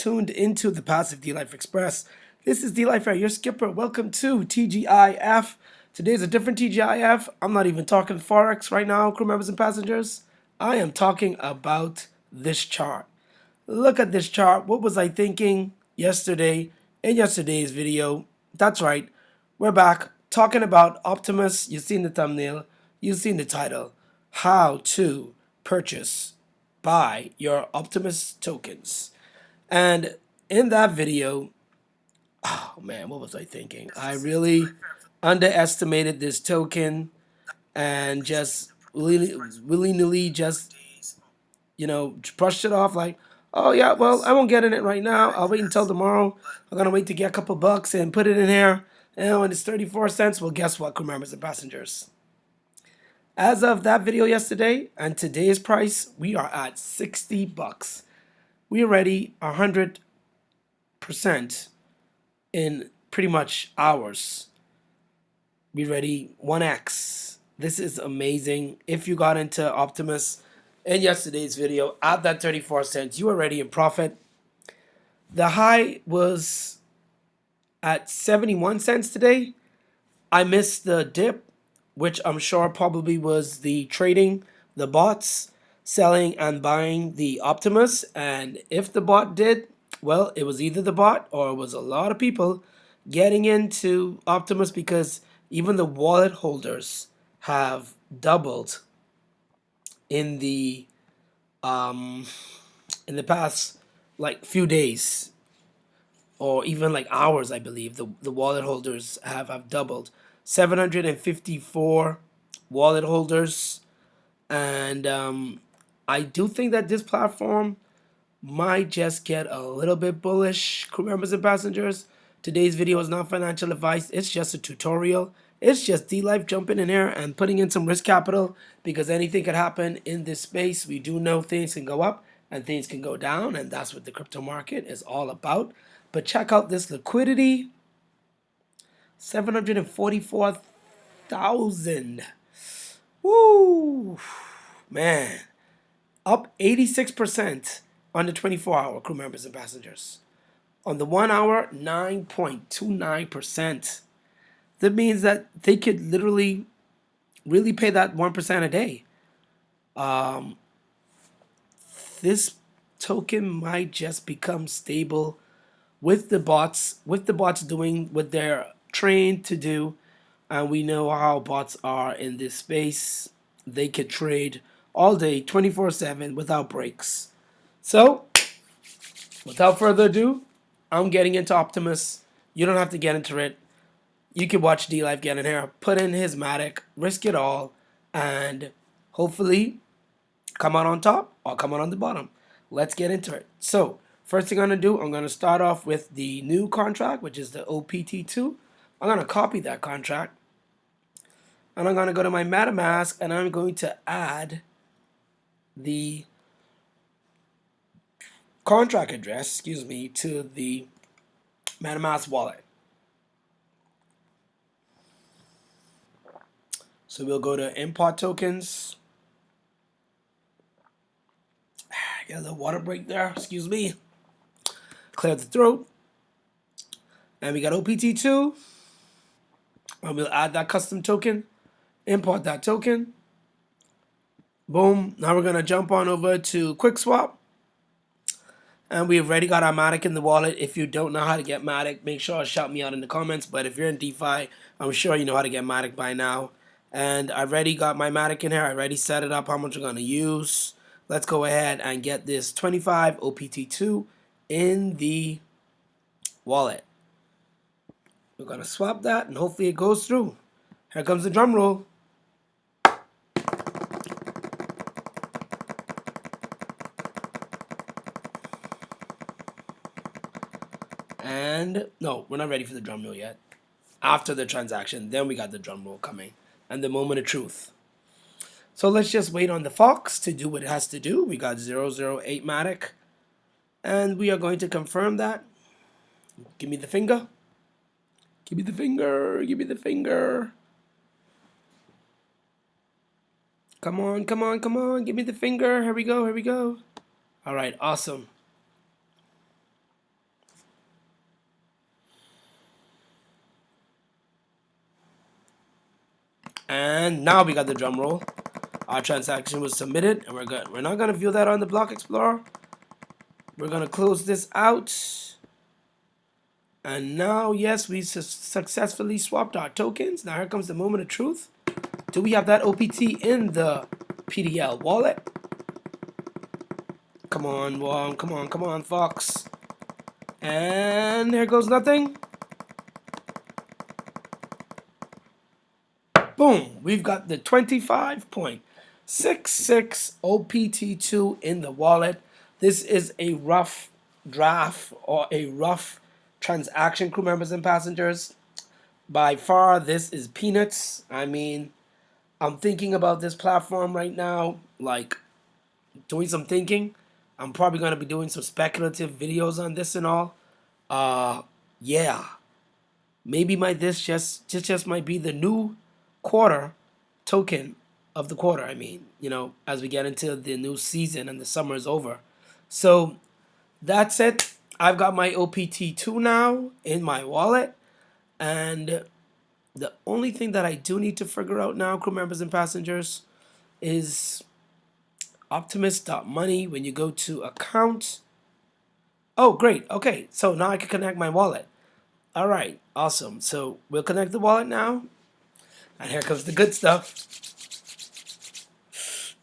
tuned into the Passive D Life Express. This is D Life, your skipper. Welcome to TGIF. Today's a different TGIF. I'm not even talking Forex right now, crew members and passengers. I am talking about this chart. Look at this chart. What was I thinking yesterday in yesterday's video? That's right. We're back talking about Optimus. You've seen the thumbnail. You've seen the title. How to purchase, buy your Optimus tokens. And in that video, oh man, what was I thinking? I really underestimated this token and just willy-nilly just brushed it off like, oh yeah, well, I won't get in it right now. I'll wait until tomorrow. I'm gonna wait to get a couple bucks and put it in here. And when it's 34 cents, well, guess what, crew members and passengers? As of that video yesterday and today's price, we are at 60 bucks. We already 100% in pretty much hours. We ready 1x. This is amazing. If you got into Optimus in yesterday's video at that 34 cents, you are already in profit. The high was at 71 cents today. I missed the dip, which I'm sure probably was the trading, the bots selling and buying the Optimus. And if the bot did, well, it was either the bot or it was a lot of people getting into Optimus, because even the wallet holders have doubled in the past like few days or even like hours. I believe the wallet holders have doubled. 754 wallet holders. And I do think that this platform might just get a little bit bullish, crew members and passengers. Today's video is not financial advice. It's just a tutorial. It's just D-Life jumping in here and putting in some risk capital, because anything could happen in this space. We do know things can go up and things can go down, and that's what the crypto market is all about. But check out this liquidity. 744,000. Woo! Man. Up 86% on the 24-hour, crew members and passengers. On the 1 hour, 9.29%. That means that they could literally really pay that 1% a day. This token might just become stable with the bots doing what they're trained to do. And we know how bots are in this space. They could trade all day, 24/7, without breaks. So, without further ado, I'm getting into Optimus. You don't have to get into it. You can watch D-Life get in here, put in his Matic, risk it all, and hopefully come out on top or come out on the bottom. Let's get into it. So, first thing I'm going to do, I'm going to start off with the new contract, which is the OPT2. I'm going to copy that contract. And I'm going to go to my MetaMask, and I'm going to add the contract address, to the MetaMask wallet. So we'll go to import tokens. Get a little water break there, Clear the throat. And we got OPT2. And we'll add that custom token. Import that token. Boom. Now we're going to jump on over to QuickSwap. And we've already got our Matic in the wallet. If you don't know how to get Matic, make sure to shout me out in the comments. But if you're in DeFi, I'm sure you know how to get Matic by now. And I already got my Matic in here. I already set it up how much I'm going to use. Let's go ahead and get this 25 OPT2 in the wallet. We're going to swap that, and hopefully it goes through. Here comes the drum roll. And no, we're not ready for the drum roll yet. After the transaction, then we got the drum roll coming and the moment of truth. So let's just wait on the Fox to do what it has to do. We got 008 Matic, and we are going to confirm that. Give me the finger. Give me the finger. Give me the finger. Come on, come on, come on. Give me the finger. Here we go. Here we go. All right, awesome. And now we got the drum roll. Our transaction was submitted, and we're good. We're not gonna view that on the Block Explorer. We're gonna close this out. And now, yes, we successfully swapped our tokens. Now here comes the moment of truth. Do we have that OPT in the PDL wallet? Come on, Wong. Come on, come on, Fox. And there goes nothing. Boom. We've got the 25.66 OPT2 in the wallet. This is a rough draft or a rough transaction, crew members and passengers. By far, this is peanuts. I mean, I'm thinking about this platform right now, like doing some thinking. I'm probably going to be doing some speculative videos on this and all. Yeah. Maybe this just might be the new quarter token of the quarter. I mean, as we get into the new season and the summer is over. So that's it. I've got my OPT2 now in my wallet. And the only thing that I do need to figure out now, crew members and passengers, is Optimus.money. When you go to account. Oh, great. Okay, so now I can connect my wallet. All right, awesome. So we'll connect the wallet now. And here comes the good stuff.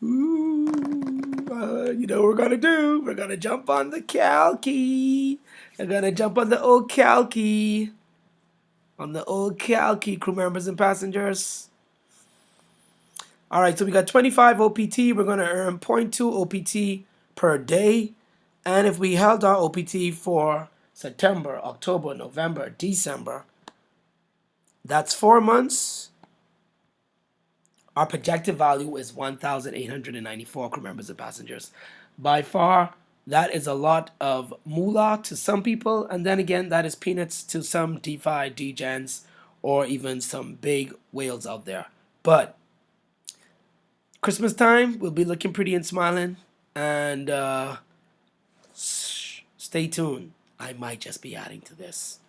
Ooh, you know what we're going to do? We're going to jump on the Calky. We're going to jump on the old Calky. On the old Calky, crew members and passengers. All right, so we got 25 OPT. We're going to earn 0.2 OPT per day. And if we held our OPT for September, October, November, December, that's 4 months. Our projected value is 1,894, crew members and passengers. By far, that is a lot of moolah to some people. And then again, that is peanuts to some DeFi, degens, or even some big whales out there. But Christmas time, we'll be looking pretty and smiling. And stay tuned. I might just be adding to this.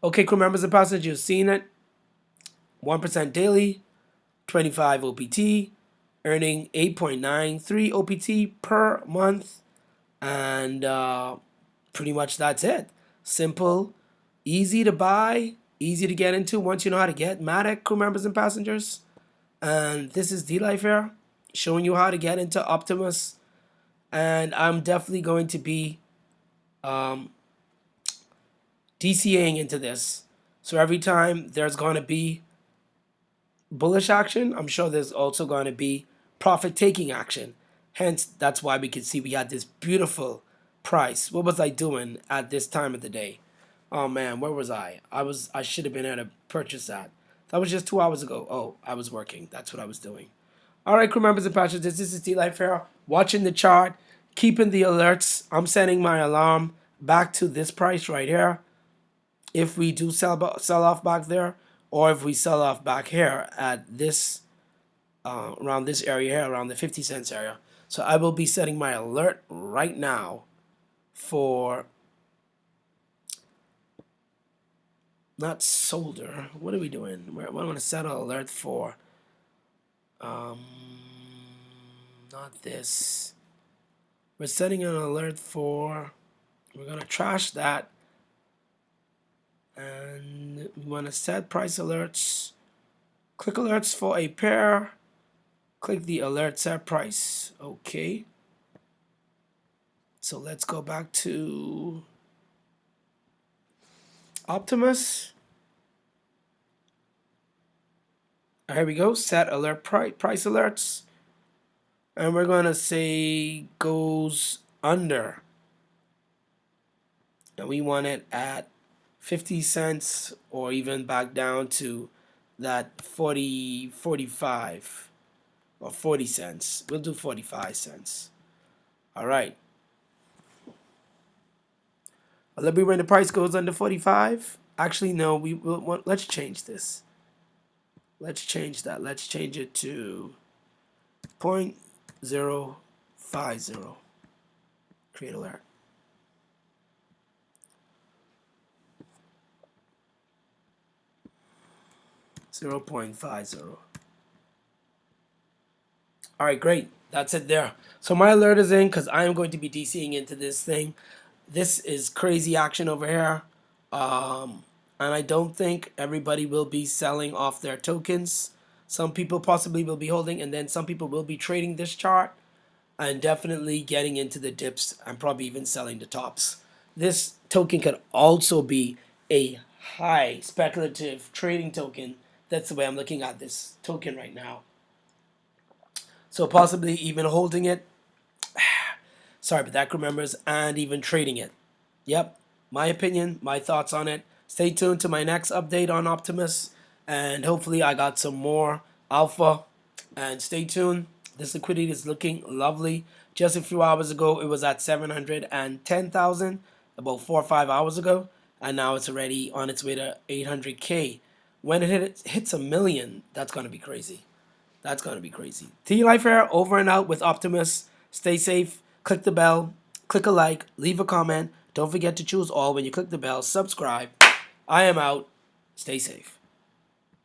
Okay, crew members and passengers, you've seen it. 1% daily, 25 OPT, earning 8.93 OPT per month. And pretty much that's it. Simple, easy to buy, easy to get into once you know how to get Matic, crew members and passengers. And this is D-Life here, showing you how to get into Optimus. And I'm definitely going to be DCAing into this. So every time there's going to be bullish action, I'm sure there's also going to be profit taking action. Hence, that's why we can see we had this beautiful price. What was I doing at this time of the day? Oh man, where was I? I should have been able to purchase that. That was just 2 hours ago. Oh, I was working. That's what I was doing. All right, crew members and passengers, this is D-Life here, watching the chart, keeping the alerts. I'm setting my alarm back to this price right here. If we do sell off back there, or if we sell off back here at this, around this area here, around the 50 cents area. So I will be setting my alert right now for, not solder. What are we doing? What do I want to set an alert for? Not this. We're setting an alert for, we're going to trash that. And we want to set price alerts. Click alerts for a pair. Click the alert set price. Okay. So let's go back to Optimus. Here we go. Set alert price alerts. And we're going to say goes under. And we want it at 50 cents or even back down to that 45 or 40 cents. We'll do 45 cents. All right. Let me when the price goes under 45. Actually, no, let's change this. Let's change that. Let's change it to 0.050. Create alert. .50. All right, great. That's it there. So my alert is in because I am going to be DCing into this thing. This is crazy action over here. And I don't think everybody will be selling off their tokens. Some people possibly will be holding, and then some people will be trading this chart and definitely getting into the dips and probably even selling the tops. This token could also be a high speculative trading token. That's the way I'm looking at this token right now. So possibly even holding it. Sorry, but that remembers, and even trading it. Yep, my opinion, my thoughts on it. Stay tuned to my next update on Optimus, and hopefully I got some more alpha. And stay tuned. This liquidity is looking lovely. Just a few hours ago, it was at 710,000, about 4 or 5 hours ago, and now it's already on its way to 800K. When it hits a million, that's gonna be crazy. That's gonna be crazy. T Life here, over and out with Optimus. Stay safe. Click the bell. Click a like. Leave a comment. Don't forget to choose all when you click the bell. Subscribe. I am out. Stay safe.